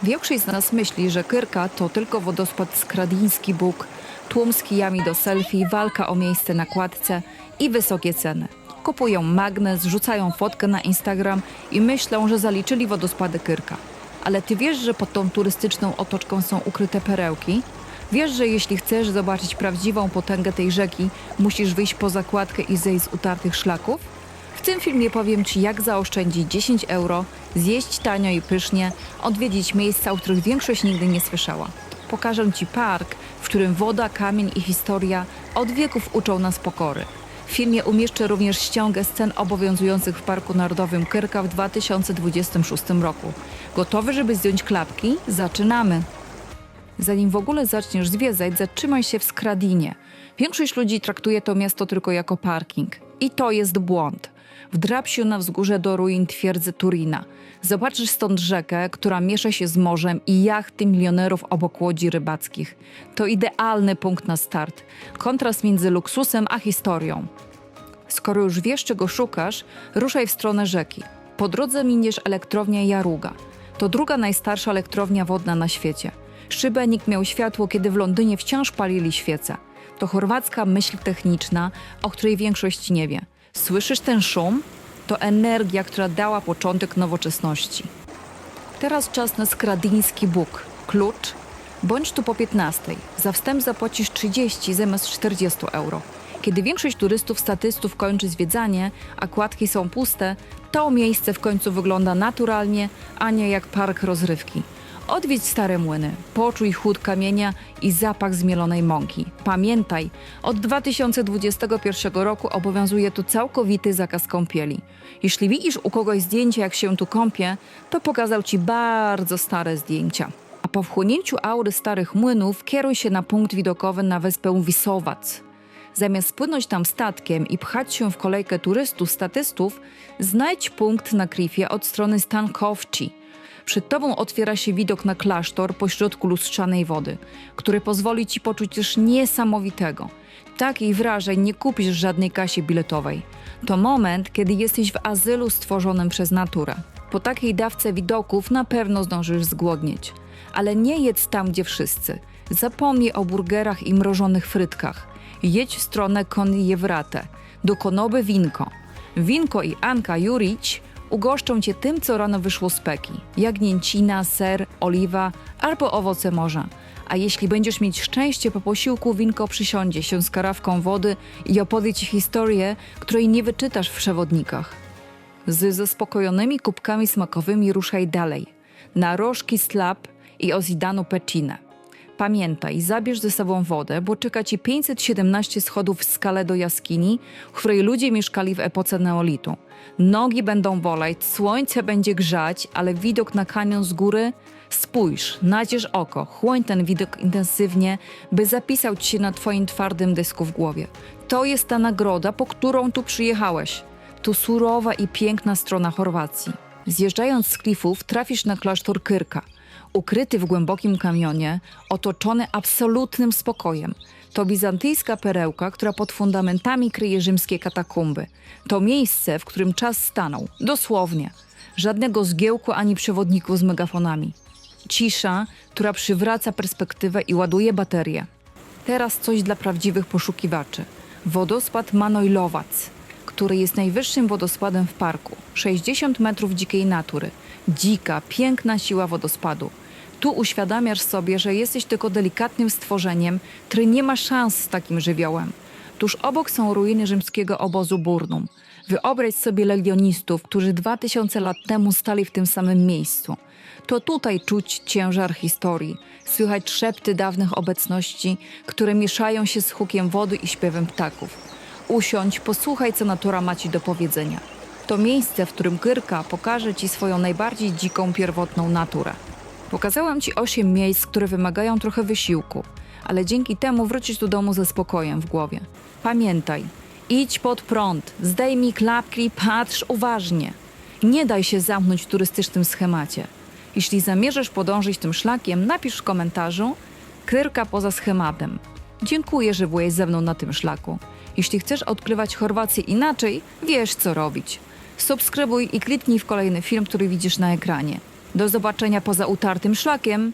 Większość z nas myśli, że Krka to tylko wodospad Skradiński Bóg, tłum z kijami do selfie, walka o miejsce na kładce i wysokie ceny. Kupują magnes, rzucają fotkę na Instagram i myślą, że zaliczyli wodospady Krka. Ale ty wiesz, że pod tą turystyczną otoczką są ukryte perełki? Wiesz, że jeśli chcesz zobaczyć prawdziwą potęgę tej rzeki, musisz wyjść poza kładkę i zejść z utartych szlaków? W tym filmie powiem Ci, jak zaoszczędzić 10 euro, zjeść tanio i pysznie, odwiedzić miejsca, o których większość nigdy nie słyszała. Pokażę Ci park, w którym woda, kamień i historia od wieków uczą nas pokory. W filmie umieszczę również ściągę scen obowiązujących w Parku Narodowym Krka w 2026 roku. Gotowy, żeby zdjąć klapki? Zaczynamy! Zanim w ogóle zaczniesz zwiedzać, zatrzymaj się w Skradinie. Większość ludzi traktuje to miasto tylko jako parking. I to jest błąd. Wdrap się na wzgórze do ruin twierdzy Turina. Zobaczysz stąd rzekę, która miesza się z morzem i jachty milionerów obok łodzi rybackich. To idealny punkt na start. Kontrast między luksusem a historią. Skoro już wiesz, czego szukasz, ruszaj w stronę rzeki. Po drodze miniesz elektrownię Jaruga. To druga najstarsza elektrownia wodna na świecie. Szybenik miał światło, kiedy w Londynie wciąż palili świece. To chorwacka myśl techniczna, o której większość nie wie. Słyszysz ten szum? To energia, która dała początek nowoczesności. Teraz czas na Skradiński Bóg. Klucz? Bądź tu po 15. Za wstęp zapłacisz 30 zamiast 40 euro. Kiedy większość turystów, statystów kończy zwiedzanie, a kładki są puste, to miejsce w końcu wygląda naturalnie, a nie jak park rozrywki. Odwiedź stare młyny, poczuj chłód kamienia i zapach zmielonej mąki. Pamiętaj, od 2021 roku obowiązuje tu całkowity zakaz kąpieli. Jeśli widzisz u kogoś zdjęcie, jak się tu kąpie, to pokazał ci bardzo stare zdjęcia. A po wchłonięciu aury starych młynów kieruj się na punkt widokowy na wyspę Wisowac. Zamiast płynąć tam statkiem i pchać się w kolejkę turystów, statystów, znajdź punkt na klifie od strony Stankowci. Przed tobą otwiera się widok na klasztor pośrodku lustrzanej wody, który pozwoli ci poczuć coś niesamowitego. Takich wrażeń nie kupisz w żadnej kasie biletowej. To moment, kiedy jesteś w azylu stworzonym przez naturę. Po takiej dawce widoków na pewno zdążysz zgłodnieć. Ale nie jedz tam, gdzie wszyscy. Zapomnij o burgerach i mrożonych frytkach. Jedź w stronę Konjewrate, do Konoby Winko. Winko i Anka Jurić ugoszczą cię tym, co rano wyszło z peki. Jagnięcina, ser, oliwa albo owoce morza. A jeśli będziesz mieć szczęście po posiłku, winko przysiądzie się z karawką wody i opowie ci historię, której nie wyczytasz w przewodnikach. Z zaspokojonymi kubkami smakowymi ruszaj dalej. Na Rożki Slap i Ozidanu Pecinę. Pamiętaj, zabierz ze sobą wodę, bo czeka ci 517 schodów w skale do jaskini, w której ludzie mieszkali w epoce neolitu. Nogi będą boleć, słońce będzie grzać, ale widok na kanion z góry? Spójrz, naciesz oko, chłoń ten widok intensywnie, by zapisał ci się na twoim twardym dysku w głowie. To jest ta nagroda, po którą tu przyjechałeś. To surowa i piękna strona Chorwacji. Zjeżdżając z klifów trafisz na klasztor Krka. Ukryty w głębokim kanionie, otoczony absolutnym spokojem. To bizantyjska perełka, która pod fundamentami kryje rzymskie katakumby. To miejsce, w którym czas stanął. Dosłownie. Żadnego zgiełku ani przewodników z megafonami. Cisza, która przywraca perspektywę i ładuje baterię. Teraz coś dla prawdziwych poszukiwaczy. Wodospad Manojlowac, który jest najwyższym wodospadem w parku. 60 metrów dzikiej natury. Dzika, piękna siła wodospadu. Tu uświadamiasz sobie, że jesteś tylko delikatnym stworzeniem, który nie ma szans z takim żywiołem. Tuż obok są ruiny rzymskiego obozu Burnum. Wyobraź sobie legionistów, którzy 2000 lat temu stali w tym samym miejscu. To tutaj czuć ciężar historii, słychać szepty dawnych obecności, które mieszają się z hukiem wody i śpiewem ptaków. Usiądź, posłuchaj, co natura ma ci do powiedzenia. To miejsce, w którym Krka pokaże ci swoją najbardziej dziką, pierwotną naturę. Pokazałam ci 8 miejsc, które wymagają trochę wysiłku, ale dzięki temu wrócisz do domu ze spokojem w głowie. Pamiętaj, idź pod prąd, zdejmij klapki i patrz uważnie. Nie daj się zamknąć w turystycznym schemacie. Jeśli zamierzasz podążyć tym szlakiem, napisz w komentarzu Krka poza schematem. Dziękuję, że byłeś ze mną na tym szlaku. Jeśli chcesz odkrywać Chorwację inaczej, wiesz co robić. Subskrybuj i kliknij w kolejny film, który widzisz na ekranie. Do zobaczenia poza utartym szlakiem.